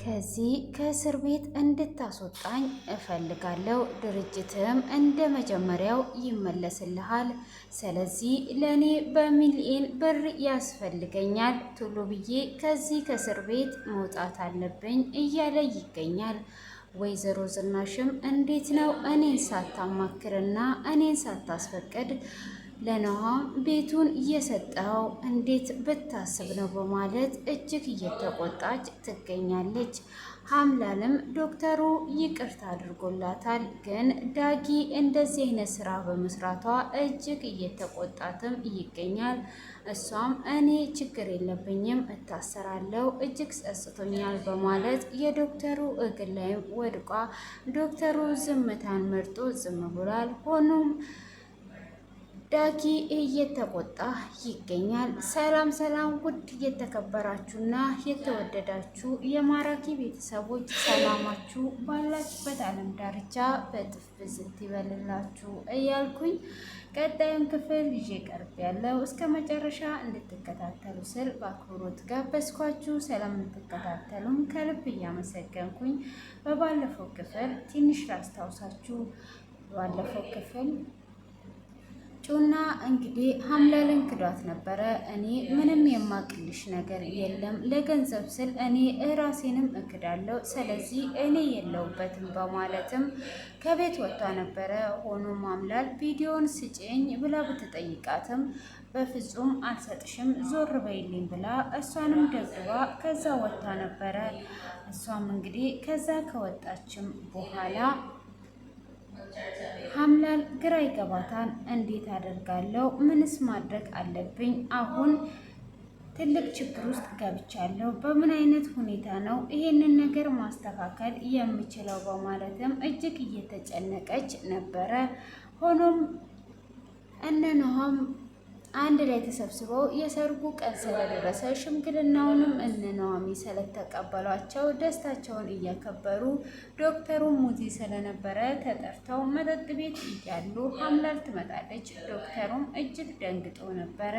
ከዚህ ከእስር ቤት እንድታስወጣኝ እፈልጋለሁ። ድርጅትም እንደ መጀመሪያው ይመለስልሃል። ስለዚህ ለእኔ በሚሊዮን ብር ያስፈልገኛል። ቶሎ ብዬ ከዚህ ከእስር ቤት መውጣት አለብኝ እያለ ይገኛል። ወይዘሮ ዝናሽም እንዴት ነው እኔን ሳታማክርና እኔን ሳታስፈቅድ ለነሃም ቤቱን እየሰጠው እንዴት ብታስብ ነው በማለት እጅግ እየተቆጣች ትገኛለች። ሀምላልም ዶክተሩ ይቅርታ አድርጎላታል። ግን ዳጊ እንደዚህ አይነት ስራ በመስራቷ እጅግ እየተቆጣትም ይገኛል። እሷም እኔ ችግር የለብኝም እታሰራለሁ፣ እጅግ ጸጽቶኛል በማለት የዶክተሩ እግር ላይም ወድቋ ዶክተሩ ዝምታን መርጦ ዝም ብሏል። ሆኖም ዳጊ እየተቆጣ ይገኛል። ሰላም ሰላም! ውድ የተከበራችሁና የተወደዳችሁ የማራኪ ቤተሰቦች ሰላማችሁ ባላችሁበት ዓለም ዳርቻ በጥፍ ብዝት ይበልላችሁ እያልኩኝ ቀጣዩን ክፍል ይዤ ቀርብ ያለው እስከ መጨረሻ እንድትከታተሉ ስል በአክብሮት ጋበዝኳችሁ። ሰላም እንድትከታተሉም ከልብ እያመሰገንኩኝ በባለፈው ክፍል ትንሽ ላስታውሳችሁ። ባለፈው ክፍል ጩና እንግዲህ ሀምላልን ክዷት ነበረ። እኔ ምንም የማቅልሽ ነገር የለም፣ ለገንዘብ ስል እኔ እራሴንም እክዳለሁ፣ ስለዚህ እኔ የለውበትም በማለትም ከቤት ወጥታ ነበረ። ሆኖም ሀምላል ቪዲዮን ስጭኝ ብላ ብትጠይቃትም በፍጹም አልሰጥሽም፣ ዞር በይልኝ ብላ እሷንም ደግባ ከዛ ወጥታ ነበረ። እሷም እንግዲህ ከዛ ከወጣችም በኋላ ሀምላል ግራ ይገባታል። እንዴት አደርጋለሁ? ምንስ ማድረግ አለብኝ? አሁን ትልቅ ችግር ውስጥ ገብቻለሁ። በምን አይነት ሁኔታ ነው ይሄንን ነገር ማስተካከል የምችለው? በማለትም እጅግ እየተጨነቀች ነበረ። ሆኖም እነ ኑሃም አንድ ላይ ተሰብስበው የሰርጉ ቀን ስለደረሰ ሽምግልናውንም እነ ኑሃሚ ስለተቀበሏቸው ደስታቸውን እያከበሩ ዶክተሩም ሙዚ ስለነበረ ተጠርተው መጠጥ ቤት እያሉ ሀምላል ትመጣለች። ዶክተሩም እጅግ ደንግጦ ነበረ።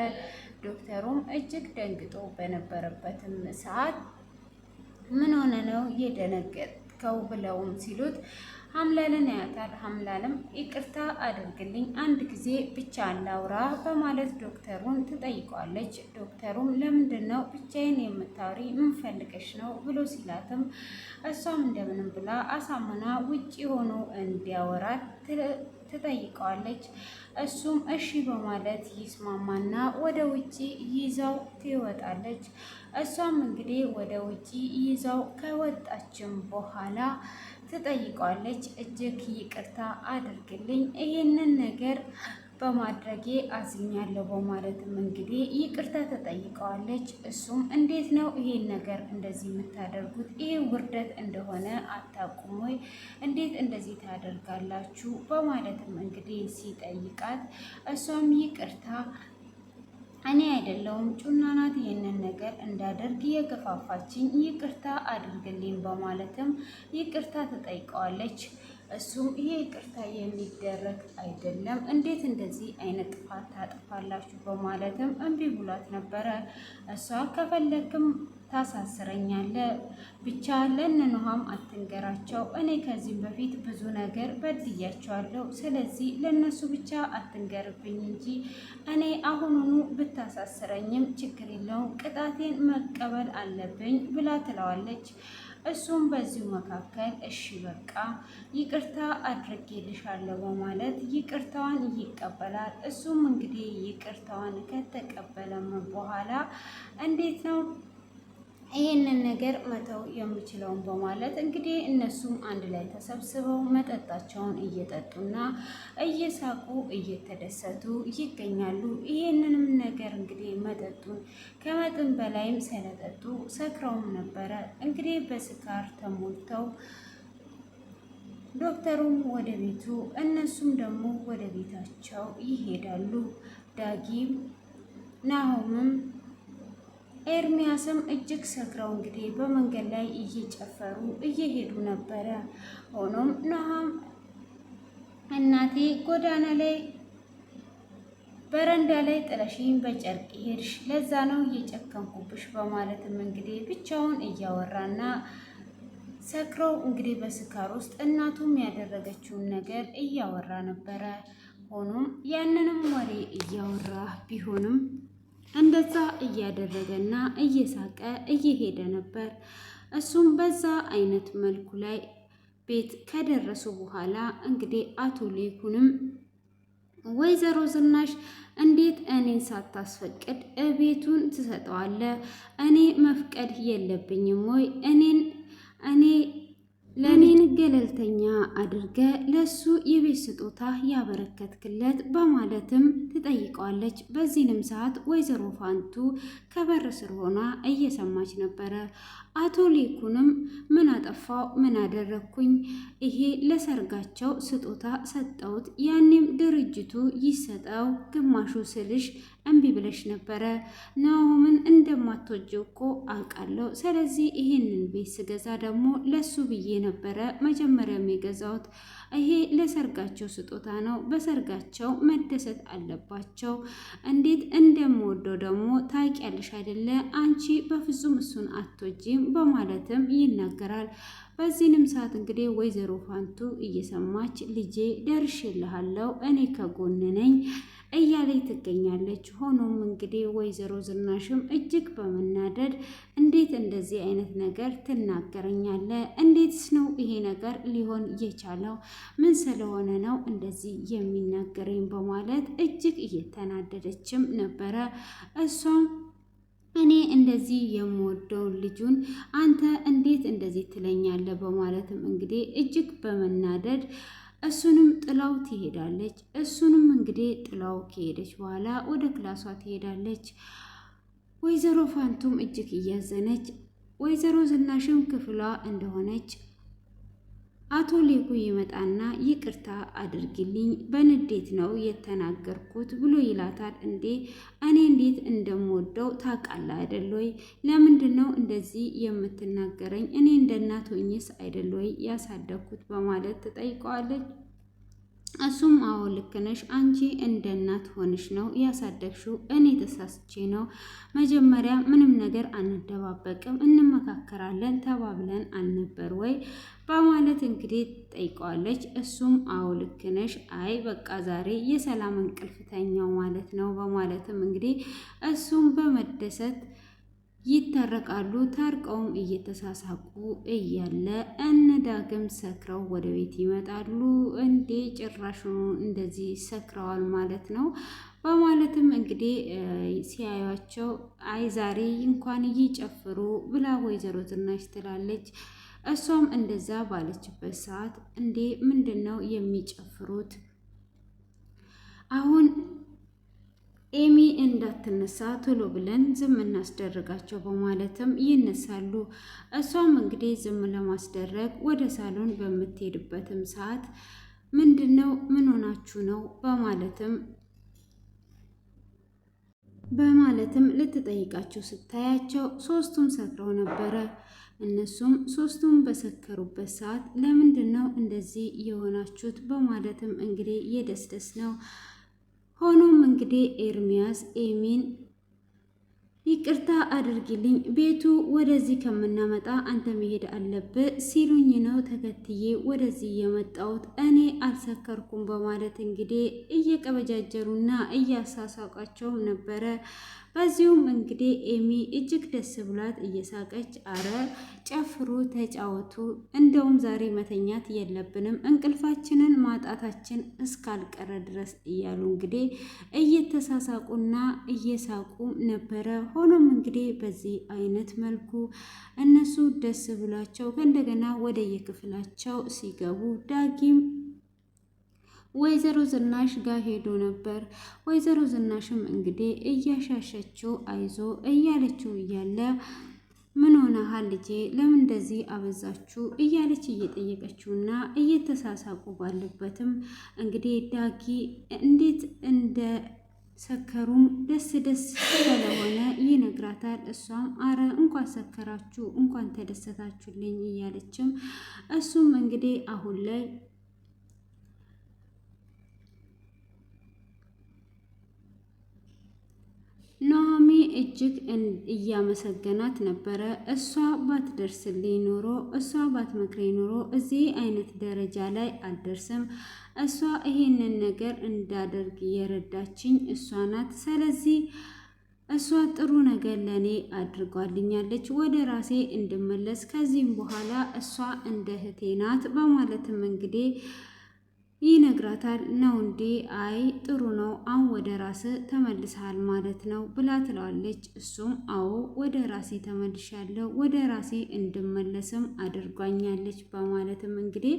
ዶክተሩም እጅግ ደንግጦ በነበረበትም ሰዓት ምን ሆነ ነው የደነገጥከው ብለውም ሲሉት ሀምላልን ያያታል። ሀምላልም ይቅርታ አድርግልኝ አንድ ጊዜ ብቻ አላውራ በማለት ዶክተሩን ትጠይቀዋለች። ዶክተሩም ለምንድን ነው ብቻዬን የምታወሪ? ምን ፈልገሽ ነው ብሎ ሲላትም እሷም እንደምንም ብላ አሳምና ውጪ ሆኖ እንዲያወራት ትጠይቀዋለች። እሱም እሺ በማለት ይስማማና ወደ ውጪ ይዛው ትወጣለች። እሷም እንግዲህ ወደ ውጪ ይዛው ከወጣችም በኋላ ትጠይቀዋለች። እጅግ ይቅርታ አድርግልኝ ይሄንን ነገር በማድረጌ አዝኛለሁ በማለትም እንግዲህ ይቅርታ ተጠይቀዋለች። እሱም እንዴት ነው ይሄን ነገር እንደዚህ የምታደርጉት? ይሄ ውርደት እንደሆነ አታውቁም ወይ? እንዴት እንደዚህ ታደርጋላችሁ? በማለትም እንግዲህ ሲጠይቃት እሷም ይቅርታ እኔ አይደለሁም ጩና ናት ይህንን ነገር እንዳደርግ የገፋፋችኝ፣ ይቅርታ አድርግልኝ በማለትም ይቅርታ ትጠይቀዋለች። እሱም ይሄ ይቅርታ የሚደረግ አይደለም፣ እንዴት እንደዚህ አይነት ጥፋት ታጥፋላችሁ? በማለትም እምቢ ብሏት ነበረ። እሷ ከፈለክም ታሳስረኛለ፣ ብቻ ለእነ ኑሃም አትንገራቸው። እኔ ከዚህም በፊት ብዙ ነገር በድያቸዋለሁ፣ ስለዚህ ለእነሱ ብቻ አትንገርብኝ እንጂ እኔ አሁኑኑ ብታሳስረኝም ችግር የለውም፣ ቅጣቴን መቀበል አለብኝ ብላ ትለዋለች። እሱም በዚሁ መካከል እሺ በቃ ይቅርታ አድርጌልሻለሁ በማለት ይቅርታዋን ይቀበላል። እሱም እንግዲህ ይቅርታዋን ከተቀበለም በኋላ እንዴት ነው ይህንን ነገር መተው የምችለውን በማለት እንግዲህ እነሱም አንድ ላይ ተሰብስበው መጠጣቸውን እየጠጡና እየሳቁ እየተደሰቱ ይገኛሉ። ይህንንም ነገር እንግዲህ መጠጡን ከመጠን በላይም ስለጠጡ ሰክረውም ነበረ። እንግዲህ በስካር ተሞልተው ዶክተሩም ወደ ቤቱ እነሱም ደግሞ ወደ ቤታቸው ይሄዳሉ። ዳጊም ናሆምም ኤርሚያስም እጅግ ሰክረው እንግዲህ በመንገድ ላይ እየጨፈሩ እየሄዱ ነበረ። ሆኖም ኑሃም እናቴ ጎዳና ላይ በረንዳ ላይ ጥለሽኝ በጨርቅ ሄድሽ፣ ለዛ ነው እየጨከንኩብሽ በማለትም እንግዲህ ብቻውን እያወራና ሰክረው እንግዲህ በስካር ውስጥ እናቱም ያደረገችውን ነገር እያወራ ነበረ። ሆኖም ያንንም ወሬ እያወራ ቢሆንም እንደዛ እያደረገና እየሳቀ እየሄደ ነበር። እሱም በዛ አይነት መልኩ ላይ ቤት ከደረሱ በኋላ እንግዲህ አቶ ሌኩንም ወይዘሮ ዝናሽ እንዴት እኔን ሳታስፈቅድ ቤቱን ትሰጠዋለህ? እኔ መፍቀድ የለብኝም ወይ? እኔ ለእኔን ገለልተኛ አድርገ ለሱ የቤት ስጦታ ያበረከትክለት በማለትም ትጠይቀዋለች። በዚህንም ሰዓት ወይዘሮ ፋንቱ ከበር ስር ሆና እየሰማች ነበረ። አቶ ሊኩንም ምን አጠፋው? ምን አደረግኩኝ? ይሄ ለሰርጋቸው ስጦታ ሰጠውት። ያኔም ድርጅቱ ይሰጠው ግማሹ ስልሽ እምቢ ብለሽ ነበረ። ናሆምን እንደማትወጂው እኮ አውቃለሁ። ስለዚህ ይሄንን ቤት ስገዛ ደግሞ ለሱ ብዬ ነበረ መጀመሪያም የገዛሁት። ይሄ ለሰርጋቸው ስጦታ ነው። በሰርጋቸው መደሰት አለባቸው። እንዴት እንደምወደው ደግሞ ታውቂያለሽ አይደለ? አንቺ በፍጹም እሱን አትወጂም በማለትም ይናገራል። በዚህንም ሰዓት እንግዲህ ወይዘሮ ፋንቱ እየሰማች ልጄ ደርሼልሃለሁ፣ እኔ ከጎን ነኝ እያለች ትገኛለች። ሆኖም እንግዲህ ወይዘሮ ዝናሽም እጅግ በመናደድ እንዴት እንደዚህ አይነት ነገር ትናገረኛለህ? እንዴትስ ነው ይሄ ነገር ሊሆን የቻለው? ምን ስለሆነ ነው እንደዚህ የሚናገረኝ? በማለት እጅግ እየተናደደችም ነበረ። እሷም እኔ እንደዚህ የምወደውን ልጁን አንተ እንዴት እንደዚህ ትለኛለህ? በማለትም እንግዲህ እጅግ በመናደድ እሱንም ጥላው ትሄዳለች። እሱንም እንግዲህ ጥላው ከሄደች በኋላ ወደ ክላሷ ትሄዳለች። ወይዘሮ ፋንቱም እጅግ እያዘነች ወይዘሮ ዝናሽም ክፍሏ እንደሆነች አቶ ሌኩ ይመጣና ይቅርታ አድርግልኝ በንዴት ነው የተናገርኩት ብሎ ይላታል። እንዴ እኔ እንዴት እንደምወደው ታውቃለህ አይደል ወይ? ለምንድን ነው እንደዚህ የምትናገረኝ? እኔ እንደ እናት ሆኜስ አይደል ወይ ያሳደግኩት? በማለት ትጠይቀዋለች። እሱም አዎ ልክ ነሽ፣ አንቺ እንደ እናት ሆነሽ ነው ያሳደግሽው፣ እኔ ተሳስቼ ነው። መጀመሪያ ምንም ነገር አንደባበቅም፣ እንመካከራለን ተባብለን አልነበር ወይ? በማለት እንግዲህ ጠይቀዋለች። እሱም አዎ ልክ ነሽ፣ አይ በቃ ዛሬ የሰላም እንቅልፍ ተኛው ማለት ነው። በማለትም እንግዲህ እሱም በመደሰት ይታረቃሉ። ታርቀውም እየተሳሳቁ እያለ እነ ዳግም ሰክረው ወደ ቤት ይመጣሉ። እንዴ ጭራሹ እንደዚህ ሰክረዋል ማለት ነው። በማለትም እንግዲህ ሲያዩቸው አይ ዛሬ እንኳን እየጨፍሩ ብላ ወይዘሮ ዝናሽ ትላለች። እሷም እንደዛ ባለችበት ሰዓት እንዴ ምንድን ነው የሚጨፍሩት? አሁን ኤሚ እንዳትነሳ ቶሎ ብለን ዝም እናስደርጋቸው በማለትም ይነሳሉ። እሷም እንግዲህ ዝም ለማስደረግ ወደ ሳሎን በምትሄድበትም ሰዓት ምንድን ነው ምን ሆናችሁ ነው በማለትም ልትጠይቃቸው ስታያቸው ሶስቱም ሰክረው ነበረ። እነሱም ሶስቱም በሰከሩበት ሰዓት ለምንድን ነው እንደዚህ የሆናችሁት? በማለትም እንግዲህ የደስደስ ነው። ሆኖም እንግዲህ ኤርሚያስ ኤሚን ይቅርታ አድርጊልኝ፣ ቤቱ ወደዚህ ከምናመጣ አንተ መሄድ አለብህ ሲሉኝ ነው ተከትዬ ወደዚህ የመጣሁት፣ እኔ አልሰከርኩም በማለት እንግዲህ እየቀበጃጀሩና እያሳሳቃቸው ነበረ። በዚሁም እንግዲህ ኤሚ እጅግ ደስ ብላት እየሳቀች አረ ጨፍሩ፣ ተጫወቱ፣ እንደውም ዛሬ መተኛት የለብንም እንቅልፋችንን ማጣታችን እስካልቀረ ድረስ እያሉ እንግዲህ እየተሳሳቁና እየሳቁ ነበረ። ሆኖም እንግዲህ በዚህ አይነት መልኩ እነሱ ደስ ብሏቸው ከእንደገና ወደ የክፍላቸው ሲገቡ ዳጊም ወይዘሮ ዝናሽ ጋር ሄዶ ነበር። ወይዘሮ ዝናሽም እንግዲህ እያሻሸችው አይዞ እያለችው እያለ ምን ሆነሃል ልጄ? ለምን እንደዚህ አበዛችሁ? እያለች እየጠየቀችውና እየተሳሳቁ ባለበትም እንግዲህ ዳጊ እንዴት እንደ ሰከሩም ደስ ስለሆነ ይነግራታል። እሷም አረ እንኳን ሰከራችሁ እንኳን ተደሰታችሁልኝ እያለችም እሱም እንግዲህ አሁን ላይ ኑሃሚ እጅግ እያመሰገናት ነበረ። እሷ ባትደርስልኝ ኖሮ፣ እሷ ባትመክረኝ ኖሮ እዚህ አይነት ደረጃ ላይ አልደርስም። እሷ ይሄንን ነገር እንዳደርግ የረዳችኝ እሷ ናት። ስለዚህ እሷ ጥሩ ነገር ለእኔ አድርጓልኛለች፣ ወደ ራሴ እንድመለስ ከዚህም በኋላ እሷ እንደ እህቴ ናት በማለትም እንግዲህ ይነግራታል። ነው እንዴ? አይ ጥሩ ነው፣ አሁን ወደ ራስ ተመልሰሃል ማለት ነው ብላ ትለዋለች። እሱም አዎ ወደ ራሴ ተመልሻለሁ፣ ወደ ራሴ እንድመለስም አድርጓኛለች በማለትም እንግዲህ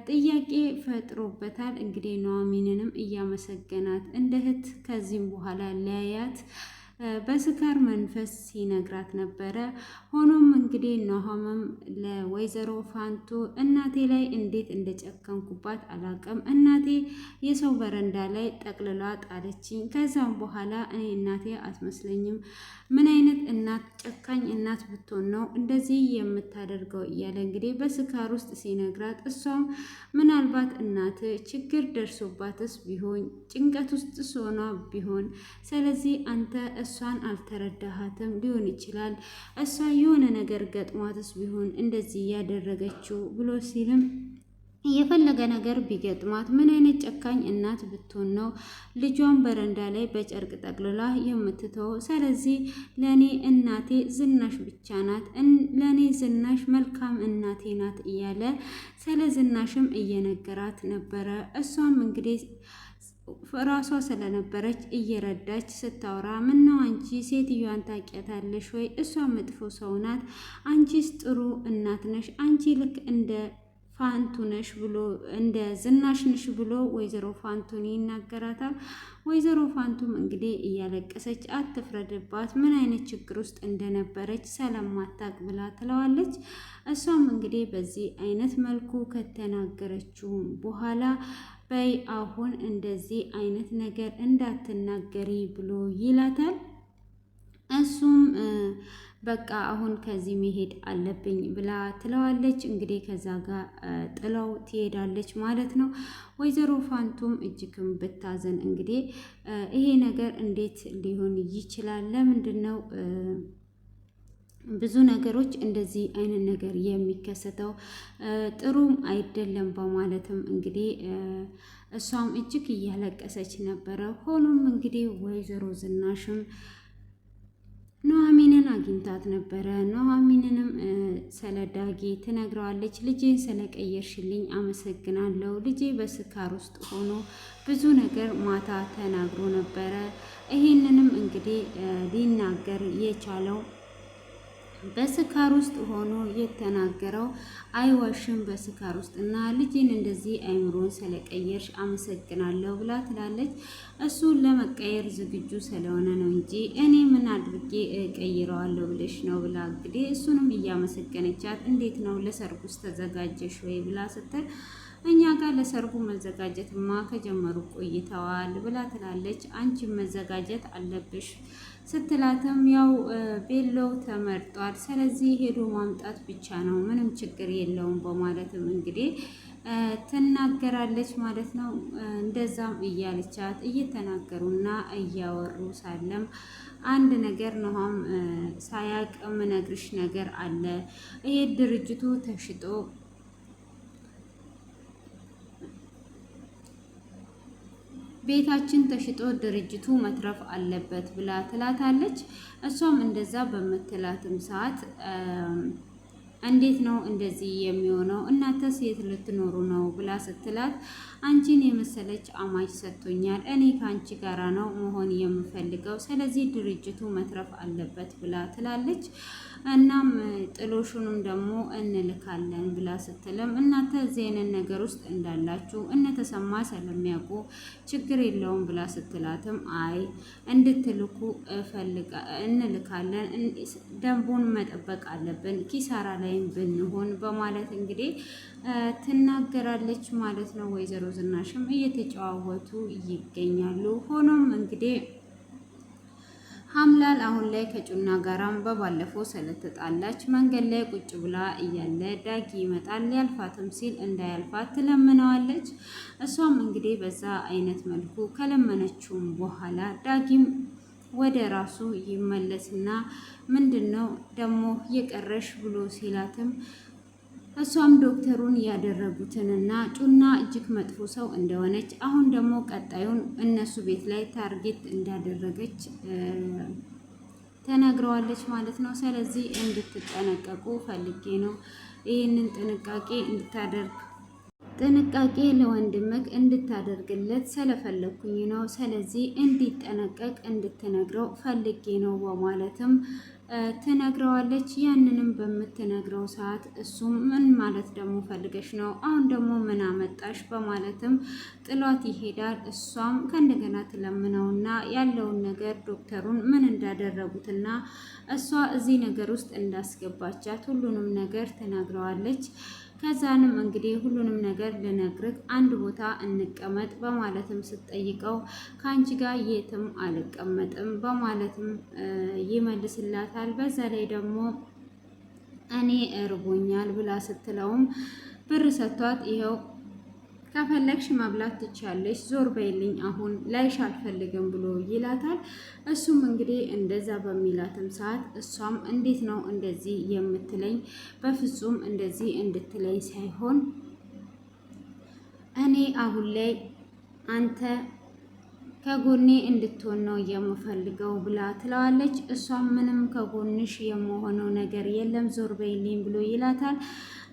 ጥያቄ ፈጥሮበታል። እንግዲህ ኑሐሚንንም እያመሰገናት እንደ እህት ከዚህም በኋላ ለያት በስካር መንፈስ ሲነግራት ነበረ። ሆኖም እንግዲህ ኑሐሚንም ለወይዘሮ ፋንቱ እናቴ ላይ እንዴት እንደጨከንኩባት አላቅም፣ እናቴ የሰው በረንዳ ላይ ጠቅልላ ጣለችኝ። ከዛም በኋላ እኔ እናቴ አትመስለኝም፣ ምን አይነት እናት ጨካኝ እናት ብትሆን ነው እንደዚህ የምታደርገው እያለ እንግዲህ በስካር ውስጥ ሲነግራት፣ እሷም ምናልባት እናት ችግር ደርሶባትስ ቢሆን ጭንቀት ውስጥ ሆና ቢሆን፣ ስለዚህ አንተ እሷን አልተረዳሃትም ሊሆን ይችላል፣ እሷ የሆነ ነገር ገጥሟትስ ቢሆን እንደዚህ ያደረገችው ብሎ ሲልም የፈለገ ነገር ቢገጥማት ምን አይነት ጨካኝ እናት ብትሆን ነው ልጇን በረንዳ ላይ በጨርቅ ጠቅልላ የምትተው? ስለዚህ ለእኔ እናቴ ዝናሽ ብቻ ናት፣ ለእኔ ዝናሽ መልካም እናቴ ናት እያለ ስለ ዝናሽም እየነገራት ነበረ። እሷም እንግዲህ ራሷ ስለነበረች እየረዳች ስታወራ፣ ምነው አንቺ ሴትዮዋን ታውቂያታለሽ ወይ? እሷ መጥፎ ሰው ናት፣ አንቺስ ጥሩ እናት ነሽ፣ አንቺ ልክ እንደ ፋንቱ ነሽ ብሎ እንደ ዝናሽ ነሽ ብሎ ወይዘሮ ፋንቱን ይናገራታል። ወይዘሮ ፋንቱም እንግዲህ እያለቀሰች አትፍረድባት፣ ምን አይነት ችግር ውስጥ እንደነበረች ስለማታቅ ብላ ትለዋለች። እሷም እንግዲህ በዚህ አይነት መልኩ ከተናገረችው በኋላ በይ አሁን እንደዚህ አይነት ነገር እንዳትናገሪ ብሎ ይላታል። እሱም በቃ አሁን ከዚህ መሄድ አለብኝ ብላ ትለዋለች። እንግዲህ ከዛ ጋር ጥለው ትሄዳለች ማለት ነው። ወይዘሮ ፋንቱም እጅግም ብታዘን እንግዲህ ይሄ ነገር እንዴት ሊሆን ይችላል? ለምንድን ነው ብዙ ነገሮች እንደዚህ አይነት ነገር የሚከሰተው? ጥሩም አይደለም በማለትም እንግዲህ እሷም እጅግ እያለቀሰች ነበረ። ሆኖም እንግዲህ ወይዘሮ ዝናሽም ኑሐሚንን አግኝታት ነበረ። ኑሐሚንንም ስለ ዳጊ ትነግረዋለች። ልጄን ስለቀየርሽልኝ አመሰግናለሁ። ልጄ በስካር ውስጥ ሆኖ ብዙ ነገር ማታ ተናግሮ ነበረ። ይህንንም እንግዲህ ሊናገር የቻለው በስካር ውስጥ ሆኖ የተናገረው አይዋሽም። በስካር ውስጥ እና ልጅን እንደዚህ አይምሮን ስለቀየርሽ አመሰግናለሁ ብላ ትላለች። እሱን ለመቀየር ዝግጁ ስለሆነ ነው እንጂ እኔ ምን አድርጌ ቀይረዋለሁ ብለሽ ነው ብላ እንግዲህ እሱንም እያመሰገነቻት፣ እንዴት ነው ለሰርጉ ውስጥ ተዘጋጀሽ ወይ ብላ ስትል፣ እኛ ጋር ለሰርጉ መዘጋጀትማ ከጀመሩ ቆይተዋል ብላ ትላለች። አንቺም መዘጋጀት አለብሽ ስትላትም ያው ቤሎው ተመርጧል፣ ስለዚህ ሄዶ ማምጣት ብቻ ነው፣ ምንም ችግር የለውም በማለትም እንግዲህ ትናገራለች ማለት ነው። እንደዛም እያለቻት እየተናገሩና እያወሩ ሳለም አንድ ነገር ነውም ሳያቅ ምነግርሽ ነገር አለ። ይሄ ድርጅቱ ተሽጦ ቤታችን ተሽጦ ድርጅቱ መትረፍ አለበት ብላ ትላታለች። እሷም እንደዛ በምትላትም ሰዓት እንዴት ነው እንደዚህ የሚሆነው? እናንተስ የት ልትኖሩ ነው ብላ ስትላት፣ አንቺን የመሰለች አማች ሰጥቶኛል፣ እኔ ከአንቺ ጋራ ነው መሆን የምፈልገው፣ ስለዚህ ድርጅቱ መትረፍ አለበት ብላ ትላለች። እናም ጥሎሹንም ደግሞ እንልካለን ብላ ስትልም፣ እናንተ እዚህ አይነት ነገር ውስጥ እንዳላችሁ እነተሰማ ስለሚያውቁ ችግር የለውም ብላ ስትላትም፣ አይ እንድትልኩ እንልካለን፣ ደንቡን መጠበቅ አለብን፣ ኪሳራ ላይም ብንሆን በማለት እንግዲህ ትናገራለች ማለት ነው። ወይዘሮ ዝናሽም እየተጨዋወቱ ይገኛሉ። ሆኖም እንግዲህ ሀምላል አሁን ላይ ከጩና ጋራም በባለፈው ስለተጣላች መንገድ ላይ ቁጭ ብላ እያለ ዳጊ ይመጣል። ሊያልፋትም ሲል እንዳያልፋት ትለምነዋለች። እሷም እንግዲህ በዛ አይነት መልኩ ከለመነችውም በኋላ ዳጊም ወደ ራሱ ይመለስና ምንድን ነው ደግሞ የቀረሽ ብሎ ሲላትም እሷም ዶክተሩን ያደረጉትንና ጩና እጅግ መጥፎ ሰው እንደሆነች አሁን ደግሞ ቀጣዩን እነሱ ቤት ላይ ታርጌት እንዳደረገች ተነግረዋለች ማለት ነው። ስለዚህ እንድትጠነቀቁ ፈልጌ ነው ይህንን ጥንቃቄ ለወንድምክ እንድታደርግለት ስለፈለኩኝ ነው። ስለዚህ እንዲጠነቀቅ እንድትነግረው ፈልጌ ነው በማለትም ትነግረዋለች። ያንንም በምትነግረው ሰዓት እሱም ምን ማለት ደግሞ ፈልገሽ ነው? አሁን ደግሞ ምን አመጣሽ? በማለትም ጥሏት ይሄዳል። እሷም ከእንደገና ትለምነውና ያለውን ነገር ዶክተሩን ምን እንዳደረጉትና እሷ እዚህ ነገር ውስጥ እንዳስገባቻት ሁሉንም ነገር ትነግረዋለች። ከዛንም እንግዲህ ሁሉንም ነገር ልነግርህ አንድ ቦታ እንቀመጥ በማለትም ስትጠይቀው ከአንቺ ጋር የትም አልቀመጥም በማለትም ይመልስላታል። በዛ ላይ ደግሞ እኔ እርቦኛል ብላ ስትለውም ብር ሰጥቷት ይኸው ከፈለግሽ መብላት ትቻለሽ፣ ዞር በይልኝ አሁን ላይሽ አልፈልግም ብሎ ይላታል። እሱም እንግዲህ እንደዛ በሚላትም ሰዓት እሷም እንዴት ነው እንደዚህ የምትለኝ? በፍጹም እንደዚህ እንድትለኝ ሳይሆን እኔ አሁን ላይ አንተ ከጎኔ እንድትሆን ነው የምፈልገው ብላ ትለዋለች። እሷም ምንም ከጎንሽ የምሆነው ነገር የለም ዞር በይልኝ ብሎ ይላታል።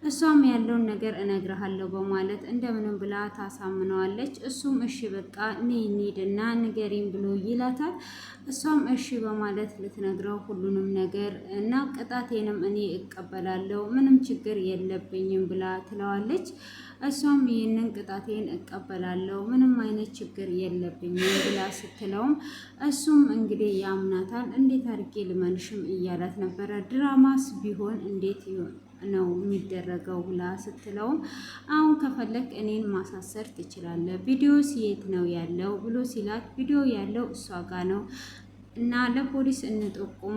እሷም ያለውን ነገር እነግርሃለሁ በማለት እንደምንም ብላ ታሳምነዋለች። እሱም እሺ በቃ ነይ እንሂድና ንገሪኝ ብሎ ይላታል። እሷም እሺ በማለት ልትነግረው ሁሉንም ነገር እና ቅጣቴንም እኔ እቀበላለሁ ምንም ችግር የለብኝም ብላ ትለዋለች። እሷም ይህንን ቅጣቴን እቀበላለሁ ምንም አይነት ችግር የለብኝም ብላ ስትለውም እሱም እንግዲህ ያምናታል። እንዴት አድርጌ ልመንሽም እያላት ነበረ። ድራማስ ቢሆን እንዴት ነው የሚደረገው ብላ ስትለውም አሁን ከፈለክ እኔን ማሳሰር ትችላለህ፣ ቪዲዮ የት ነው ያለው ብሎ ሲላት ቪዲዮ ያለው እሷ ጋር ነው እና ለፖሊስ እንጠቁም፣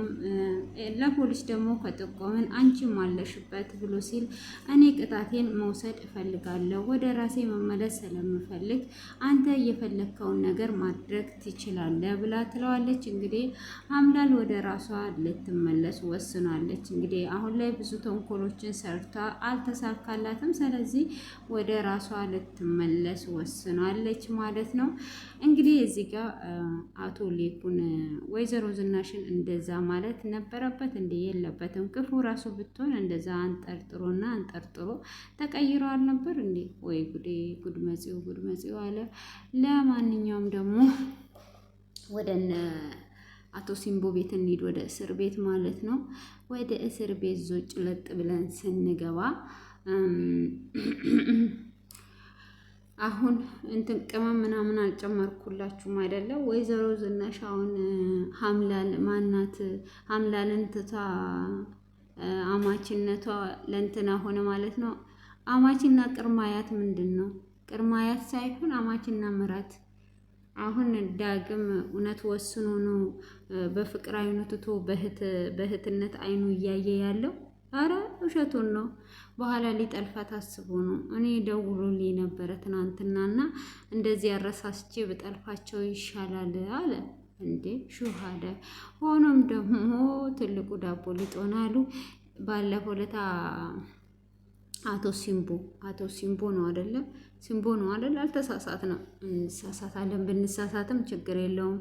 ለፖሊስ ደግሞ ከጠቆምን አንቺም አለሽበት ብሎ ሲል እኔ ቅጣቴን መውሰድ እፈልጋለሁ፣ ወደ ራሴ መመለስ ስለምፈልግ አንተ የፈለግከውን ነገር ማድረግ ትችላለህ ብላ ትለዋለች። እንግዲህ አምላል ወደ ራሷ ልትመለስ ወስናለች። እንግዲህ አሁን ላይ ብዙ ተንኮሎችን ሰርታ አልተሳካላትም። ስለዚህ ወደ ራሷ ልትመለስ ወስናለች ማለት ነው። እንግዲህ እዚህ ጋር አቶ ሌኩን ወይዘሮ ዝናሽን እንደዛ ማለት ነበረበት እንዴ? የለበትም። ክፉ ራሱ ብትሆን እንደዛ አንጠርጥሮ ተቀይረዋል ነበር እንዴ? ወይ ጉዴ! ጉድ መጽው አለ። ለማንኛውም ደግሞ ወደነ አቶ ሲምቦ ቤት እንሂድ፣ ወደ እስር ቤት ማለት ነው። ወደ እስር ቤት ዞጭ ለጥ ብለን ስንገባ አሁን እንትን ቅመም ምናምን አልጨመርኩላችሁም አይደለም? ወይዘሮ ዝናሽ አሁን ሀምላልን ትታ አማችነቷ ለእንትና ሆነ ማለት ነው። አማችና ቅርማያት ምንድን ነው? ቅርማያት ሳይሆን አማችና ምራት። አሁን ዳግም እውነት ወስኖ ነው በፍቅር አይኑ ትቶ በእህትነት አይኑ እያየ ያለው። አረ ውሸቱን ነው። በኋላ ሊጠልፋት አስቦ ነው። እኔ ደውሎልኝ ነበረ ትናንትናና እንደዚህ ያረሳስቼ በጠልፋቸው ይሻላል አለ። እንዴ ሹሃደ። ሆኖም ደግሞ ትልቁ ዳቦ ሊጦናሉ። ባለፈው ለታ አቶ ሲምቦ ነው አይደለ? ሲምቦ ነው አይደል? አልተሳሳት ነው። እንሳሳታለን። ብንሳሳትም ችግር የለውም።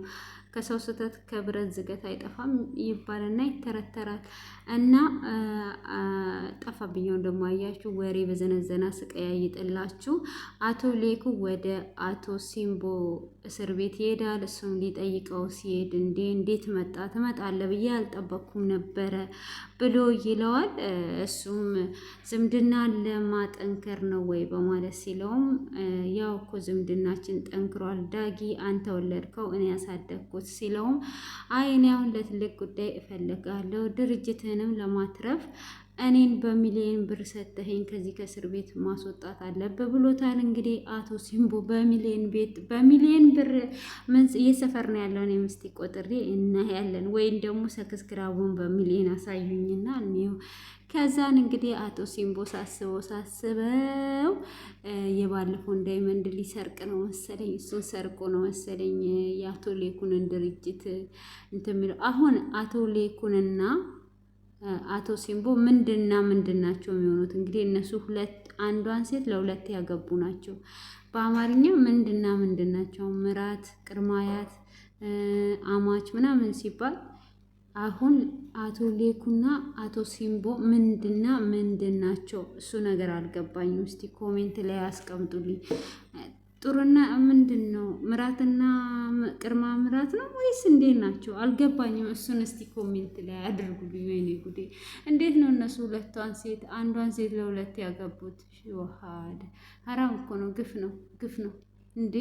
ከሰው ስህተት ከብረት ዝገት አይጠፋም ይባልና ይተረተራል። እና ጠፋብኛው ደግሞ አያችሁ፣ ወሬ በዘነዘና ስቀያይጥላችሁ። አቶ ሌኩ ወደ አቶ ሲምቦ እስር ቤት ይሄዳል። እሱም ሊጠይቀው ሲሄድ እንዴት ትመጣለህ ብዬ አልጠበኩም ነበረ ብሎ ይለዋል። እሱም ዝምድና ለማጠንከር ነው ወይ በማለት ሲለውም ያው እኮ ዝምድናችን ጠንክሯል፣ ዳጊ አንተ ወለድከው እኔ ያሳደግኩት ሲለውም አይ እኔ አሁን ለትልቅ ጉዳይ እፈልጋለሁ፣ ድርጅትህንም ለማትረፍ እኔን በሚሊዮን ብር ሰጥተኸኝ ከዚህ ከእስር ቤት ማስወጣት አለብህ ብሎታል። እንግዲህ አቶ ሲምቦ በሚሊዮን ብር ምን እየሰፈር ነው ያለው? እኔ ምስቲ ቆጥሬ እናያለን፣ ወይም ደግሞ ሰክስክራቡን በሚሊዮን አሳዩኝና እኔው ከዛን እንግዲህ አቶ ሲምቦ ሳስበው የባለፈውን ዳይመንድ ሊሰርቅ ነው መሰለኝ፣ እሱን ሰርቆ ነው መሰለኝ የአቶ ሌኩንን ድርጅት እንትን የሚለው። አሁን አቶ ሌኩንና አቶ ሲምቦ ምንድን ናቸው የሚሆኑት? እንግዲህ እነሱ አንዷን ሴት ለሁለት ያገቡ ናቸው። በአማርኛ ምንድን ናቸው? ምራት፣ ቅርማያት፣ አማች ምናምን ሲባል አሁን አቶ ሌኩና አቶ ሲምቦ ምንድን ናቸው? እሱ ነገር አልገባኝም። እስቲ ኮሜንት ላይ አስቀምጡልኝ። ጥሩና ምንድን ነው? ምራትና ቅርማ ምራት ነው ወይስ እንዴት ናቸው? አልገባኝም። እሱን እስቲ ኮሜንት ላይ አድርጉልኝ። ወይኔ ጉዴ! እንዴት ነው እነሱ አንዷን ሴት ለሁለት ያገቡት? ሀራም እኮ ነው፣ ግፍ ነው እንዴ!